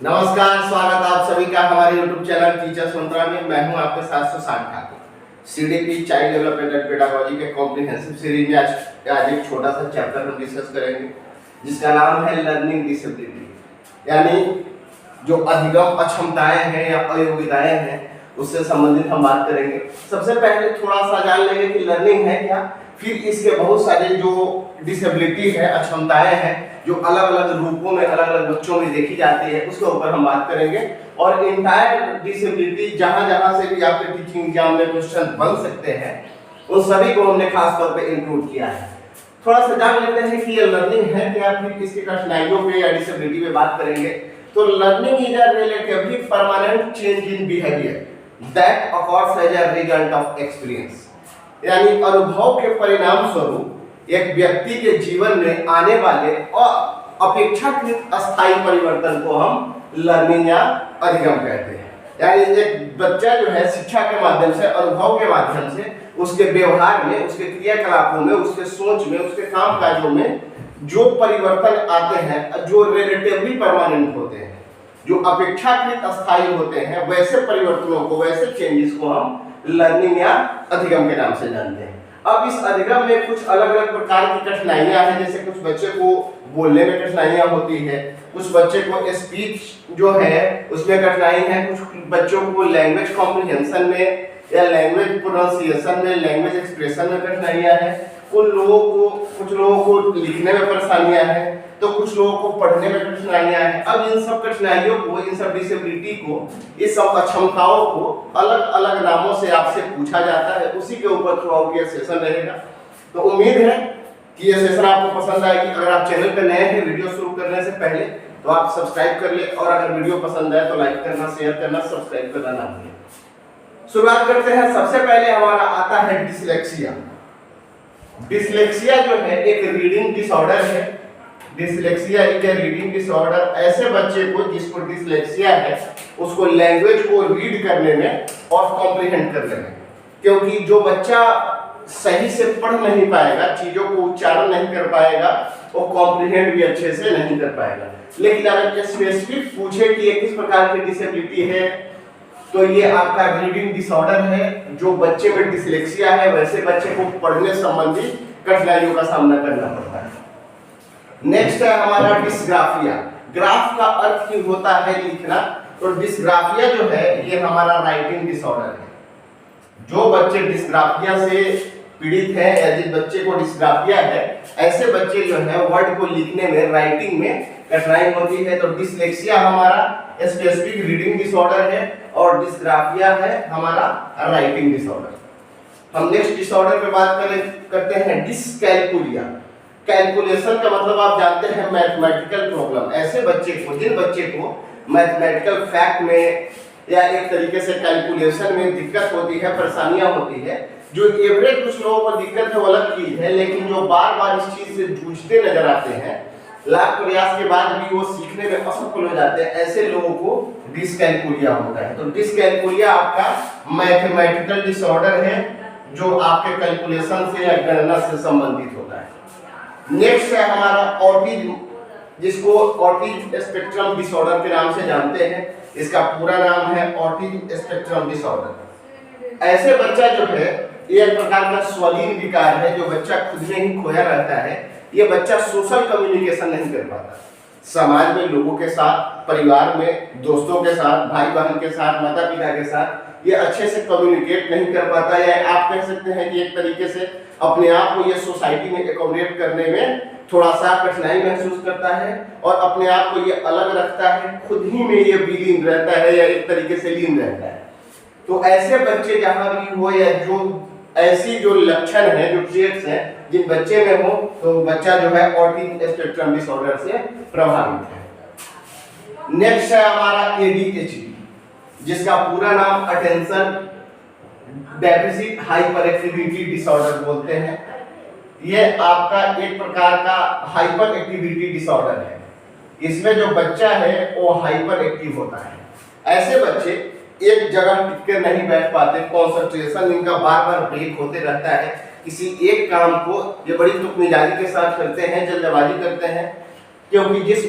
नमस्कार, स्वागत आप सभी का हमारे YouTube चैनल टीचर्स मंत्रा में। मैं हूं आपके साथ Sushant Thakur. CDP child development and pedagogy के कॉम्प्रिहेंसिव सीरीज में आज एक छोटा सा चैप्टर हम डिस्कस करेंगे जिसका नाम है लर्निंग डिसेबिलिटी, यानी जो अधिगम अक्षमताएं हैं या अयोग्यताएं हैं उससे संबंधित हम बात करेंगे। सबसे पहले थोड़ा सा जान लेंगे कि लर्निंग है क्या, फिर इसके बहुत सारे जो डिसेबिलिटी है, अक्षमताएं हैं जो अलग अलग रूपों में अलग अलग बच्चों में देखी जाती है, उसके ऊपर हम बात करेंगे। और इंटायर डिसेबिलिटी जहां जहां से भी आपके टीचिंग एग्जाम में क्वेश्चन बन सकते हैं उन सभी को हमने खास तौर पे इंक्लूड किया है। थोड़ा सा जान लेते हैं कि ये लर्निंग है क्या, फिर इसकी कठिनाइयों पे या डिसेबिलिटी पे बात करेंगे। तो learning is a relatively permanent change in behaviour that occurs as a result of experience, यानी अनुभव के परिणाम स्वरूप एक व्यक्ति के जीवन में आने वाले अपेक्षाकृत अस्थायी परिवर्तन को हम लर्निंग या अधिगम कहते हैं। यानी एक बच्चा जो है शिक्षा के माध्यम से, अनुभव के माध्यम से उसके व्यवहार में, उसके क्रियाकलापों में, उसके सोच में, उसके काम काजों में जो परिवर्तन आते हैं, जो रिलेटिवली परमानेंट होते हैं, जो अपेक्षाकृत अस्थायी होते हैं, वैसे परिवर्तनों को, वैसे चेंजेस को हम लर्निंग या अधिगम के नाम से जानते हैं। अब इस अधिगम में कुछ अलग अलग प्रकार की कठिनाइयां हैं, जैसे कुछ बच्चे को बोलने में कठिनाइयां होती है, कुछ बच्चे को स्पीच जो है उसमें कठिनाई है, कुछ बच्चों को लैंग्वेज कॉम्प्रिहेंशन में या लैंग्वेज प्रोनाउंसिएशन में, लैंग्वेज एक्सप्रेशन में कठिनाइयां हैं, कुछ लोगों को लिखने में परेशानियां हैं, तो कुछ लोगों को पढ़ने में कठिनाइयां हैं। अब इन सब कठिनाइयों को, इन सब डिसेबिलिटी को, इस सब अक्षमताओं को अलग अलग नामों से आपसे पूछा जाता है। उसी के ऊपर थ्रू आउट ये सेशन रहेगा। तो उम्मीद है कि ये सेशन आपको पसंद आएगी। अगर आप चैनल पर नए हैं, वीडियो शुरू करने से पहले तो आप सब्सक्राइब कर ले, और अगर वीडियो पसंद आए तो लाइक करना, शेयर करना, सब्सक्राइब करना ना भूलें। शुरुआत करते हैं। सबसे पहले हमारा आता है डिसलेक्सिया। डिसलेक्सिया जो है एक रीडिंग डिसऑर्डर है। Dyslexia is a reading disorder. ऐसे बच्चे को जिसको डिसलेक्सिया है उसको लैंग्वेज को रीड करने में और कॉम्प्रिहेंड करने में, क्योंकि जो बच्चा सही से पढ़ नहीं पाएगा, चीजों को उच्चारण नहीं कर पाएगा, वो कॉम्प्रिहेंड भी अच्छे से नहीं कर पाएगा। लेकिन अगर स्पेसिफिक पूछे कि ये किस प्रकार की डिसेबिलिटी है, तो ये आपका रीडिंग डिसऑर्डर है। जो बच्चे में डिसलेक्सिया है वैसे बच्चे को पढ़ने संबंधी कठिनाइयों का सामना करना पड़ता है। नेक्स्ट है हमारा डिस्ग्राफिया। ग्राफ का अर्थ ही होता है लिखना, तो डिस्ग्राफिया जो है ये हमारा राइटिंग डिसऑर्डर है। जो बच्चे डिस्ग्राफिया से पीड़ित हैं या जिस बच्चे को डिस्ग्राफिया है, ऐसे बच्चे जो है वर्ड को लिखने में, राइटिंग में कठिनाई होती है। तो डिसलेक्सिया हमारा स्पेसिफिक रीडिंग डिसऑर्डर है और डिस्ग्राफिया है हमारा राइटिंग डिसऑर्डर। हम नेक्स्ट डिसऑर्डर पे बात करते हैं डिसकैलकुलिया। कैलकुलेशन का मतलब आप जानते हैं मैथमेटिकल प्रॉब्लम। ऐसे बच्चे को, जिन बच्चे को मैथमेटिकल फैक्ट में या एक तरीके से कैलकुलेशन में दिक्कत होती है, परेशानियां होती है, जो एवरेज कुछ लोगों को दिक्कत है वो अलग चीज है, लेकिन जो बार बार इस चीज से जूझते नजर आते हैं, लाख प्रयास के बाद भी वो सीखने में असफल हो जाते हैं, ऐसे लोगों को डिसकैलकुलिया होता है। तो डिसकैलकुलिया आपका मैथमेटिकल डिसऑर्डर है जो आपके कैलकुलेशन से या गणना से संबंधित होता है। नेक्स्ट है हमारा ऑटिज्म, जिसको ऑटिज्म स्पेक्ट्रम डिसऑर्डर के नाम से जानते हैं। इसका पूरा नाम है ऑटिज्म स्पेक्ट्रम डिसऑर्डर। ऐसे बच्चा जो है ये एक प्रकार का स्वलीन विकार है, जो बच्चा खुद में ही खोया रहता है। ये बच्चा सोशल कम्युनिकेशन नहीं कर पाता, समाज में लोगों के साथ, परिवार में दोस्तों के साथ, भाई बहन के साथ, माता पिता के साथ ये अच्छे से कम्युनिकेट नहीं कर पाता, या आप कह सकते हैं कि एक तरीके से अपने आप को ये सोसाइटी में एकोमोडेट करने में थोड़ा सा कठिनाई महसूस करता है और अपने आप को ये अलग रखता है, खुद ही में ये विलीन रहता है या एक तरीके से लीन रहता है। तो ऐसे बच्चे जहां भी हो, या जो ऐसी जो लक्षण है, जो ट्रेट्स हैं जिन बच्चे में हो, तो बच्चा जो है ऑटिज्म स्पेक्ट्रम डिसऑर्डर से प्रभावित है। नेक्स्ट है हमारा ADHD, जिसका पूरा नाम attention deficit hyper activity disorder बोलते हैं। यह आपका एक प्रकार का हाइपर एक्टिविटी डिसऑर्डर है। इसमें जो बच्चा है वो हाइपर एक्टिव होता है। ऐसे बच्चे एक जगह टिक कर नहीं बैठ पाते, कंसंट्रेशन इनका बार बार ब्रेक होते रहता है। किसी एक काम को ये बड़ी तुकमिजाजी के साथ करते हैं, जल्दबाजी करते हैं, क्योंकि जिस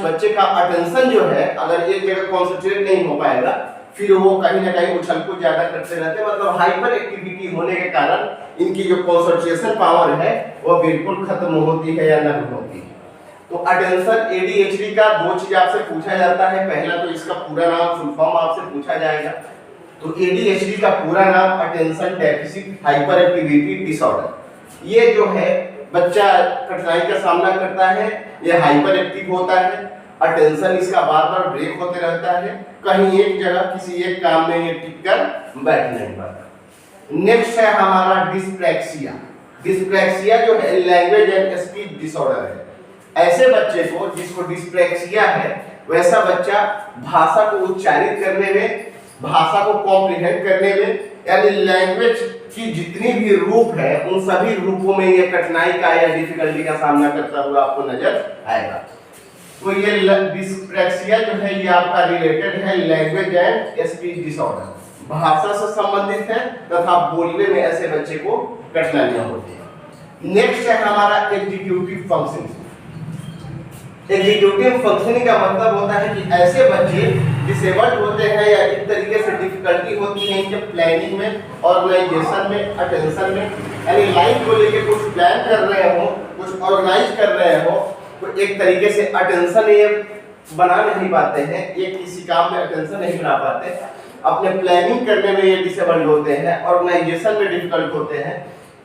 बच्चे का अटेंशन जो है अगर एक जगह कॉन्सेंट्रेट नहीं हो पाएगा, फिर वो कहीं ना कहीं उछल कूद ज्यादा करते रहते हैं, मतलब हाइपर एक्टिविटी होने के कारण इनकी जो कंसंट्रेशन पावर है वो बिल्कुल खत्म होती है या नष्ट होती है। तो अटेंशन एडीएचडी का दो चीज आपसे पूछा जाता है, पहला तो इसका पूरा नाम फुल फॉर्म आपसे पूछा जाएगा। तो एडीएचडी का पूरा नाम attention deficit hyper activity disorder. ये जो है बच्चा कठिनाई का सामना करता है, ये हाइपर एक्टिव होता है, अटेंशन इसका बार बार ब्रेक होते रहता है, कहीं एक जगह किसी एक काम में ये टिक कर बैठ नहीं पाता। नेक्स्ट है हमारा डिस्प्लेक्सिया। डिस्प्लेक्सिया जो है लैंग्वेज एंड स्पीच डिसऑर्डर है। ऐसे बच्चे को जिसको डिस्प्लेक्सिया है वैसा बच्चा भाषा को उच्चारित करने में, भाषा को कॉम्प्रिहेंड करने में, यानी लैंग्वेज की जितनी भी रूप है उन सभी रूपों में ये कठिनाई का या डिफिकल्टी का सामना करता हुआ आपको नजर आएगा। तो ये डिस्प्लेक्सिया जो है ये आपका रिलेटेड है लैंग्वेज एंड स्पीच डिसऑर्डर, भाषा से संबंधित है तथा बोलने में ऐसे बच्चे को कठिनाइयां होती है। नेक्स्ट है हमारा एग्जीक्यूटिव फंक्शनिंग। एग्जीक्यूटिव फंक्शनिंग का मतलब होता है कि ऐसे बच्चे डिसेबल्ड होते हैं या एक तरीके से डिफिकल्टी होती है इनके प्लानिंग में, ऑर्गेनाइजेशन में, अटेंशन में, यानी लाइफ को लेके कुछ प्लान कर रहे हो, कुछ ऑर्गेनाइज कर रहे हो, तो एक तरीके से अटेंशन ये बना नहीं पाते हैं, ये किसी काम में अटेंशन नहीं बना पाते, अपने प्लानिंग करने में ये डिसेबल्ड होते हैं, ऑर्गेनाइजेशन में डिफिकल्ट होते हैं,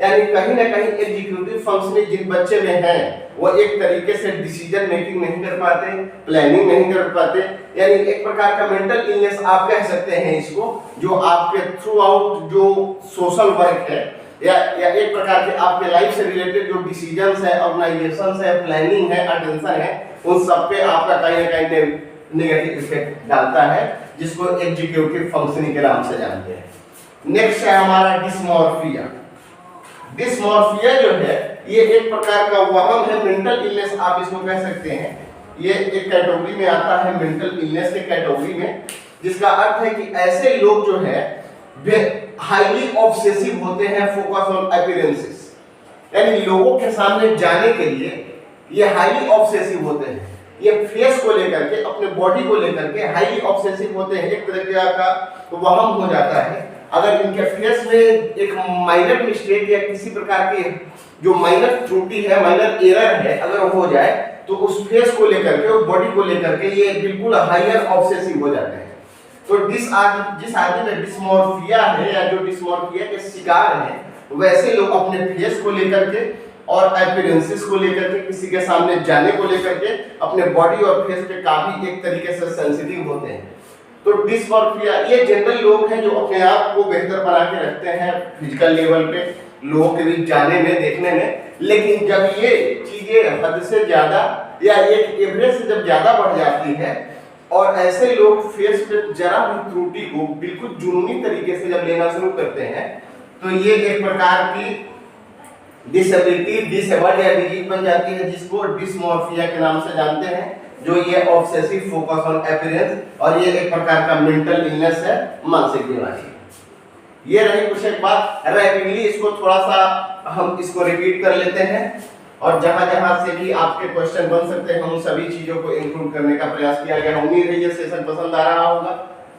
यानी कहीं ना कहीं एग्जीक्यूटिव फंक्शनिंग जिन बच्चे में है वो एक तरीके से डिसीजन मेकिंग नहीं कर पाते, प्लानिंग नहीं कर पाते, यानी एक प्रकार का मेंटल इलनेस आप कह सकते हैं इसको, जो आपके थ्रू आउट जो सोशल वर्क है या एक प्रकार के आपके लाइफ से रिलेटेड जो डिसीजंस है, ऑर्गेनाइजेशंस है, प्लानिंग है, अटेंशन है, उन सब पे आपका कहीं ना कहीं नेगेटिव इफेक्ट डालता है, जिसको एग्जीक्यूटिव फंक्शनिंग के नाम से जानते हैं। नेक्स्ट है हमारा डिस्मॉर्फिया। डिस्मॉर्फिया जो है ये एक प्रकार का वहम है, मेंटल इलनेस आप इसको कह सकते हैं। ये एक कैटेगरी में आता है, मेंटल इलनेस के कैटेगरी में, जिसका अर्थ है कि ऐसे लोग जो है वे हाईली ऑब्सेसिव होते हैं, फोकस ऑन अपीयरेंसेस, यानी लोगों के सामने जाने के लिए ये हाईली ऑब्सेसिव होते हैं, ये फेस को लेकर के, अपने बॉडी को लेकर के हाईली ऑब्सेसिव होते हैं, एक तरह का वहम हो जाता है। अगर इनके फेस में एक माइनर मिस्टेक या किसी प्रकार की जो माइनर त्रुटि है, माइनर एरर है, अगर हो जाए तो उस फेस को लेकर के, उस बॉडी को लेकर के ये बिल्कुल हायर ऑब्सेसिव हो जाते हैं। तो जिस आदमी में डिस्मॉर्फिया है या जो डिस्मॉर्फिया के शिकार हैं वैसे लोग अपने फेस को लेकर के और अपीयरेंसेस को लेकर के, किसी के सामने जाने को लेकर के अपने बॉडी और फेस पे काफी एक तरीके से सेंसिटिव होते हैं। तो डिस्मॉर्फिया ये जनरल लोग हैं जो अपने आप को बेहतर बना के रखते हैं फिजिकल लेवल पे, लोगों के बीच जाने में, देखने में, लेकिन जब ये चीजें हद से ज्यादा या एक एवरेज से जब ज्यादा बढ़ जाती है और ऐसे लोग फेस पे जरा भी त्रुटि को बिल्कुल जुनूनी तरीके से जब लेना शुरू करते हैं तो ये एक प्रकार की डिसेबिलिटी, डिसेबल्ड या डिजीज बन जाती है, जिसको डिस्मॉर्फिया के नाम से जानते हैं, जो ये ऑब्सेसिव फोकस ऑन अपीयरेंस, और ये एक प्रकार का मेंटल इलनेस है, मानसिक बीमारी। ये रही कुछ एक बात, रैपिडली इसको थोड़ा सा हम इसको रिपीट कर लेते हैं और जहां-जहां से भी आपके क्वेश्चन बन सकते हैं उन सभी चीजों को इंक्लूड करने का प्रयास किया गया। उम्मीद है ये सेशन पसंद आ रहा होगा,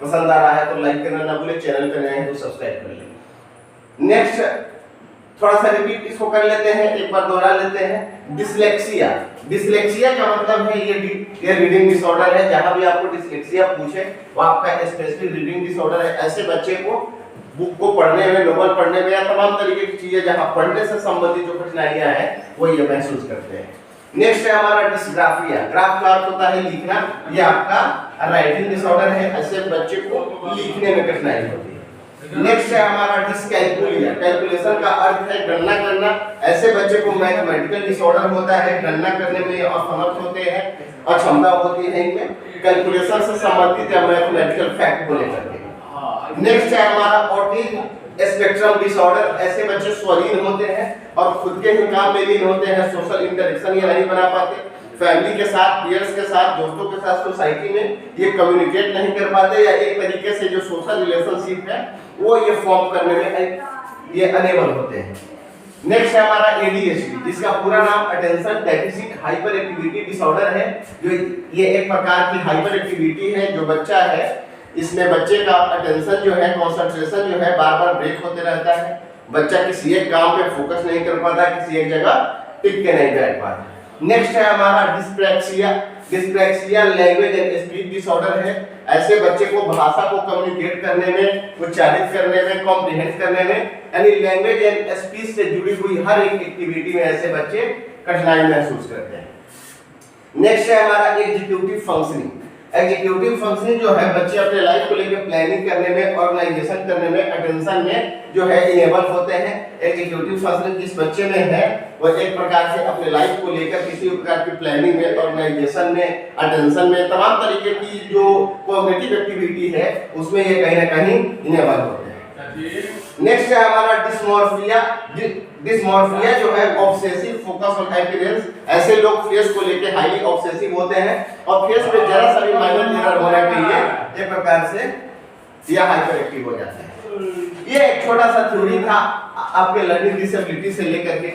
पसंद आ रहा है तो लाइक करना ना भूलें, चैनल पे नए हैं तो सब्सक्राइब कर लें। नेक्स्ट थोड़ा सा रिपीट इसको कर लेते हैं, एक बार दोहरा लेते हैं। डिसलेक्सिया, डिसलेक्सिया का मतलब है ये रीडिंग डिसऑर्डर है। जहां भी आपको डिसलेक्सिया पूछे वो आपका स्पेसिफिक रीडिंग डिसऑर्डर है। ऐसे बच्चे को बुक को पढ़ने में, नोवेल पढ़ने में या तमाम तरीके की चीजें जहां पढ़ने से संबंधित जो कठिनाइयां हैं वो ये महसूस करते हैं। नेक्स्ट है हमारा डिसग्राफिया। ग्राफ का अर्थ होता है लिखना, ये आपका राइटिंग डिसऑर्डर है, ऐसे बच्चे को लिखने में कठिनाई होती है। नेक्स्ट है हमारा डिसकैलकुलिया। कैलकुलेशन का अर्थ है गणना करना, ऐसे बच्चे को मैथमेटिकल डिसऑर्डर होता है, गणना करने में असमर्थ होते हैं, अक्षमता होती है इनमें कैलकुलेशन से संबंधित या मैथमेटिकल फैक्ट को लेकर के। नेक्स्ट है हमारा ऑटिज्म स्पेक्ट्रम डिसऑर्डर। ऐसे बच्चे स्वलीन होते हैं और खुद के ही काम में लीन होते हैं, सोशल इंटरेक्शन ये नहीं बना पाते, फैमिली के साथ, पीयर्स के साथ, दोस्तों के साथ, सोसाइटी में ये कम्युनिकेट नहीं कर पाते या एक तरीके से जो सोशल रिलेशनशिप है वो ये फॉर्म करने में ये अनेबल होते हैं। नेक्स्ट है हमारा ADHD, जिसका पूरा नाम attention deficit hyper activity disorder है। जो ये एक प्रकार की हाइपर एक्टिविटी है। जो बच्चा है इसमें बच्चे का अटेंशन जो है, कंसंट्रेशन जो है बार बार ब्रेक होते रहता है। बच्चा किसी एक काम पे फोकस नहीं कर पाता, किसी एक जगह टिक के नहीं बैठ पाता। नेक्स्ट है हमारा dyspraxia. Dyspraxia language and speech disorder है। ऐसे बच्चे को भाषा को कम्युनिकेट करने में, उच्चारित करने में, कॉम्प्रिहेंड करने में, यानी लैंग्वेज एंड स्पीच से जुड़ी हुई हर एक एक्टिविटी में ऐसे बच्चे कठिनाई महसूस करते हैं। नेक्स्ट है हमारा एग्जीक्यूटिव फंक्शनिंग। एग्जीक्यूटिव फंक्शनिंग जो है बच्चे अपने लाइफ को लेकर प्लानिंग करने में, ऑर्गेनाइजेशन करने में, अटेंशन में जो है इनेबल होते हैं। एग्जीक्यूटिव फंक्शनिंग जिस बच्चे में है वो एक प्रकार से अपने लाइफ को लेकर किसी प्रकार की प्लानिंग में, ऑर्गेनाइजेशन में, अटेंशन में, तमाम तरीके की जो कॉग्निटिव एक्टिविटी है उसमें ये कहीं ना कहीं इनेबल होते हैं। नेक्स्ट है हमारा डिस्मॉर्फिया। डिस्मॉर्फिया जो है ऑब्सेसिव फोकस ऑन अपीयरेंस। ऐसे लोग फेस को लेकर हाईली ऑब्सेसिव होते हैं और फेस पे जरा सा भी माइनर एरर होने पे ये एक प्रकार से या हाइपर एक्टिव हो जाते हैं। ये एक छोटा सा थ्योरी था आपके लर्निंग डिसेबिलिटी से लेकर के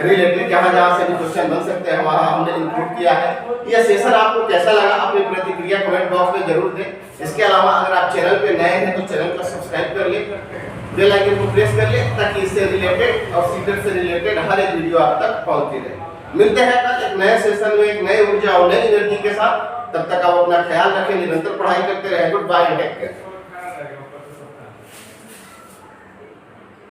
रिलेटेड, जहां से भी क्वेश्चन बन सकते हैं वहां हमने इंक्लूड किया है। यह सेशन आपको कैसा लगा अपनी प्रतिक्रिया कमेंट बॉक्स में जरूर दें। इसके अलावा अगर आप चैनल पे नए हैं तो चैनल को सब्सक्राइब कर लें, बेल आइकन को प्रेस कर ले ताकि इससे रिलेटेड और सीक्रेट से रिलेटेड हर एक वीडियो आप तक पहुंचती रहे। मिलते हैं कल एक नए सेशन में एक नई ऊर्जा और नई एनर्जी के साथ। तब तक आप अपना ख्याल रखें, निरंतर पढ़ाई करते रहें। Goodbye, take care.